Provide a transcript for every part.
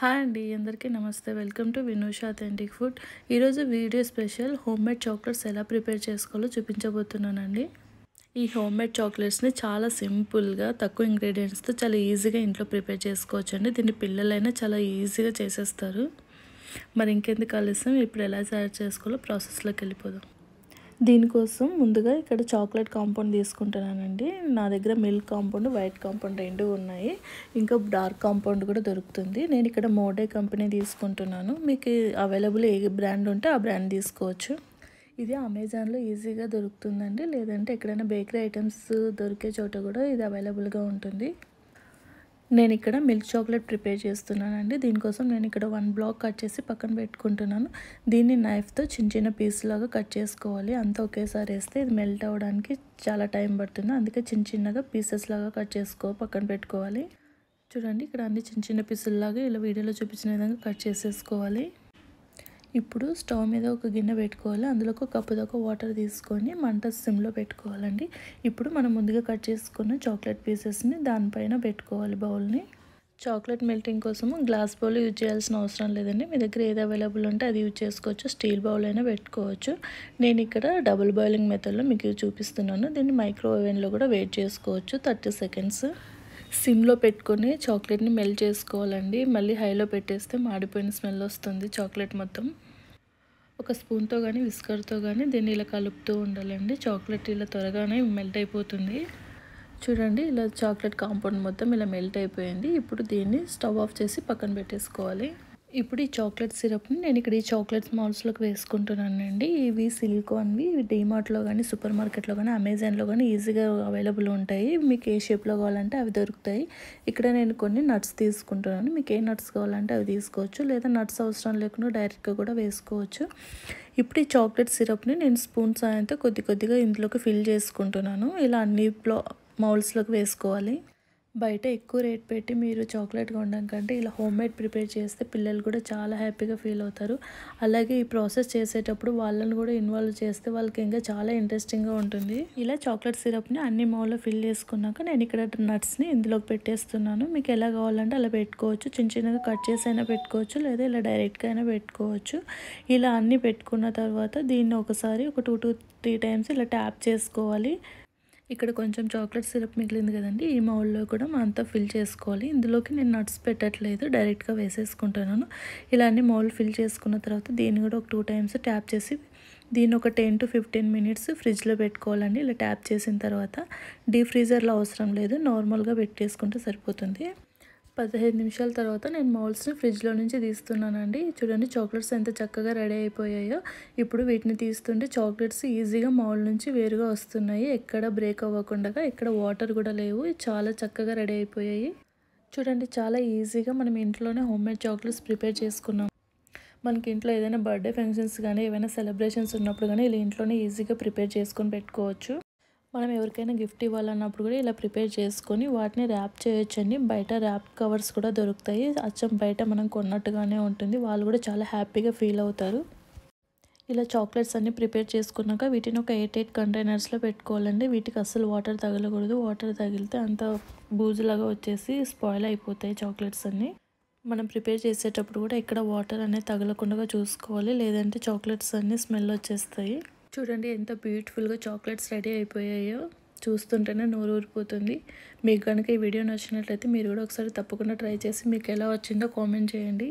Hi అండి, అందరికీ నమస్తే. Welcome to Vinusha authentic food. ఈరోజు వీడియో స్పెషల్ హోమ్మేడ్ చాక్లెట్స్ ఎలా ప్రిపేర్ చేసుకోవాలో చూపించబోతున్నానండి. ఈ హోమ్మేడ్ చాక్లెట్స్ని చాలా సింపుల్గా తక్కువ ఇంగ్రీడియంట్స్తో చాలా ఈజీగా ఇంట్లో ప్రిపేర్ చేసుకోవచ్చు అండి. దీన్ని పిల్లలైనా చాలా ఈజీగా చేసేస్తారు. మరి ఇంకెందుకు ఆలస్యం, ఇప్పుడు ఎలా తయారు చేసుకోవాలో ప్రాసెస్లోకి వెళ్ళిపోదాం. దీనికోసం ముందుగా ఇక్కడ చాక్లెట్ కాంపౌండ్ తీసుకుంటున్నానండి. నా దగ్గర మిల్క్ కాంపౌండ్, వైట్ కాంపౌండ్ రెండు ఉన్నాయి. ఇంకా డార్క్ కాంపౌండ్ కూడా దొరుకుతుంది. నేను ఇక్కడ మోడే కంపెనీ తీసుకుంటున్నాను. మీకు అవైలబుల్ ఏ బ్రాండ్ ఉంటే ఆ బ్రాండ్ తీసుకోవచ్చు. ఇది అమెజాన్లో ఈజీగా దొరుకుతుందండి. లేదంటే ఎక్కడైనా బేకరీ ఐటమ్స్ దొరికే చోట కూడా ఇది అవైలబుల్గా ఉంటుంది. నేను ఇక్కడ మిల్క్ చాక్లెట్ ప్రిపేర్ చేస్తున్నానండి. దీనికోసం నేను ఇక్కడ 1 బ్లాక్ కట్ చేసి పక్కన పెట్టుకుంటున్నాను. దీన్ని నైఫ్తో చిన్న చిన్న పీస్ లాగా కట్ చేసుకోవాలి. అంతా ఒకేసారి వేస్తే ఇది మెల్ట్ అవ్వడానికి చాలా టైం పడుతుంది. అందుకే చిన్న చిన్నగా పీసెస్ లాగా కట్ పక్కన పెట్టుకోవాలి. చూడండి, ఇక్కడ అన్ని చిన్న చిన్న పీసుల్లాగా ఇలా వీడియోలో చూపించిన విధంగా కట్ చేసేసుకోవాలి. ఇప్పుడు స్టవ్ మీద ఒక గిన్నె పెట్టుకోవాలి. అందులో ఒక కప్పు దాకా వాటర్ తీసుకొని మంట సిమ్లో పెట్టుకోవాలండి. ఇప్పుడు మనం ముందుగా కట్ చేసుకున్న చాక్లెట్ పీసెస్ని దానిపైన పెట్టుకోవాలి బౌల్ని. చాక్లెట్ మెల్టింగ్ కోసము గ్లాస్ బౌల్ యూజ్ చేయాల్సిన అవసరం లేదండి. మీ దగ్గర ఏది అవైలబుల్ ఉంటే అది యూజ్ చేసుకోవచ్చు. స్టీల్ బౌల్ అయినా పెట్టుకోవచ్చు. నేను ఇక్కడ డబుల్ బాయిలింగ్ మెథడ్లో మీకు చూపిస్తున్నాను. దీన్ని మైక్రో ఓవెన్లో కూడా వెయిట్ చేసుకోవచ్చు 30 సెకండ్స్. సిమ్లో పెట్టుకొని చాక్లెట్ని మెల్ట్ చేసుకోవాలండి. మళ్ళీ హైలో పెట్టేస్తే మాడిపోయిన స్మెల్ వస్తుంది చాక్లెట్ మొత్తం. ఒక స్పూన్తో కానీ విస్కర్తో కానీ దీన్ని ఇలా కలుపుతూ ఉండాలండి. చాక్లెట్ ఇలా త్వరగానే మెల్ట్ అయిపోతుంది. చూడండి, ఇలా చాక్లెట్ కాంపౌండ్ మొత్తం ఇలా మెల్ట్ అయిపోయింది. ఇప్పుడు దీన్ని స్టవ్ ఆఫ్ చేసి పక్కన పెట్టేసుకోవాలి. ఇప్పుడు ఈ చాక్లెట్ సిరప్ని నేను ఇక్కడ ఈ చాక్లెట్ మాల్స్లోకి వేసుకుంటున్నానండి. ఇవి సిలికాన్వి. ఇవి డీమార్ట్లో కానీ సూపర్ మార్కెట్లో కానీ అమెజాన్లో కానీ ఈజీగా అవైలబుల్ ఉంటాయి. మీకు ఏ షేప్లో కావాలంటే అవి దొరుకుతాయి. ఇక్కడ నేను కొన్ని నట్స్ తీసుకుంటున్నాను. మీకు ఏ నట్స్ కావాలంటే అవి తీసుకోవచ్చు, లేదా నట్స్ అవసరం లేకుండా డైరెక్ట్గా కూడా వేసుకోవచ్చు. ఇప్పుడు ఈ చాక్లెట్ సిరప్ని నేను స్పూన్ సాయంతో కొద్ది కొద్దిగా ఇందులోకి ఫిల్ చేసుకుంటున్నాను. ఇలా అన్ని మౌల్స్లోకి వేసుకోవాలి. బయట ఎక్కువ రేట్ పెట్టి మీరు చాక్లెట్ కొనడం కంటే ఇలా హోమ్మేడ్ ప్రిపేర్ చేస్తే పిల్లలు కూడా చాలా హ్యాపీగా ఫీల్ అవుతారు. అలాగే ఈ ప్రాసెస్ చేసేటప్పుడు వాళ్ళని కూడా ఇన్వాల్వ్ చేస్తే వాళ్ళకి ఇంకా చాలా ఇంట్రెస్టింగ్గా ఉంటుంది. ఇలా చాక్లెట్ సిరప్ని అన్ని మౌల్లో ఫిల్ చేసుకున్నాక నేను ఇక్కడ నట్స్ని ఇందులోకి పెట్టేస్తున్నాను. మీకు ఎలా కావాలంటే అలా పెట్టుకోవచ్చు. చిన్న చిన్నగా కట్ చేసి అయినా పెట్టుకోవచ్చు, లేదా ఇలా డైరెక్ట్గా అయినా పెట్టుకోవచ్చు. ఇలా అన్నీ పెట్టుకున్న తర్వాత దీన్ని ఒకసారి ఒక 2 to 3 టైమ్స్ ఇలా ట్యాప్ చేసుకోవాలి. ఇక్కడ కొంచెం చాక్లెట్ సిరప్ మిగిలింది కదండి, ఈ మౌల్లో కూడా అంతా ఫిల్ చేసుకోవాలి. ఇందులోకి నేను నట్స్ పెట్టట్లేదు, డైరెక్ట్గా వేసేసుకుంటున్నాను. ఇలా అన్ని మౌల్ ఫిల్ చేసుకున్న తర్వాత దీన్ని కూడా ఒక 2 టైమ్స్ ట్యాప్ చేసి దీన్ని ఒక 10 to 15 మినిట్స్ ఫ్రిడ్జ్లో పెట్టుకోవాలండి. ఇలా ట్యాప్ చేసిన తర్వాత డీప్ ఫ్రీజర్లో అవసరం లేదు, నార్మల్గా పెట్టేసుకుంటే సరిపోతుంది. 15 నిమిషాల తర్వాత నేను మౌల్స్ని ఫ్రిడ్జ్లో నుంచి తీస్తున్నానండి. చూడండి, చాక్లెట్స్ ఎంత చక్కగా రెడీ అయిపోయాయో. ఇప్పుడు వీటిని తీస్తుంటే చాక్లెట్స్ ఈజీగా మౌల్ నుంచి వేరుగా వస్తున్నాయి. ఎక్కడ బ్రేక్ అవ్వకుండా, ఎక్కడ వాటర్ కూడా లేవు. చాలా చక్కగా రెడీ అయిపోయాయి. చూడండి, చాలా ఈజీగా మనం ఇంట్లోనే హోమ్మేడ్ చాక్లెట్స్ ప్రిపేర్ చేసుకున్నాం. మనకి ఇంట్లో ఏదైనా బర్త్డే ఫంక్షన్స్ కానీ ఏమైనా సెలబ్రేషన్స్ ఉన్నప్పుడు కానీ ఇలా ఇంట్లోనే ఈజీగా ప్రిపేర్ చేసుకొని పెట్టుకోవచ్చు. మనం ఎవరికైనా గిఫ్ట్ ఇవ్వాలన్నప్పుడు కూడా ఇలా ప్రిపేర్ చేసుకొని వాటిని ర్యాప్ చేయొచ్చండి. బయట ర్యాప్ కవర్స్ కూడా దొరుకుతాయి. అచ్చం బయట మనం కొన్నట్టుగానే ఉంటుంది. వాళ్ళు కూడా చాలా హ్యాపీగా ఫీల్ అవుతారు. ఇలా చాక్లెట్స్ అన్నీ ప్రిపేర్ చేసుకున్నాక వీటిని ఒక 8 కంటైనర్స్లో పెట్టుకోవాలండి. వీటికి అస్సలు వాటర్ తగలకూడదు. వాటర్ తగిలితే అంత బూజులాగా వచ్చేసి స్పాయిల్ అయిపోతాయి చాక్లెట్స్ అన్నీ. మనం ప్రిపేర్ చేసేటప్పుడు కూడా ఎక్కడ వాటర్ అనేది తగలకుండా చూసుకోవాలి, లేదంటే చాక్లెట్స్ అన్నీ స్మెల్ వచ్చేస్తాయి. చూడండి, ఎంత బ్యూటిఫుల్గా చాక్లెట్స్ రెడీ అయిపోయాయో. చూస్తుంటేనే నోరు ఊరిపోతుంది. మీకు కనుక ఈ వీడియో నచ్చినట్లయితే మీరు కూడా ఒకసారి తప్పకుండా ట్రై చేసి మీకు ఎలా వచ్చిందో కామెంట్ చేయండి.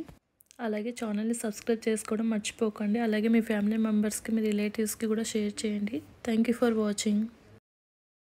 అలాగే ఛానల్ని సబ్స్క్రైబ్ చేసుకోవడం మర్చిపోకండి. అలాగే మీ ఫ్యామిలీ మెంబర్స్కి, మీ రిలేటివ్స్కి కూడా షేర్ చేయండి. Thank you for watching.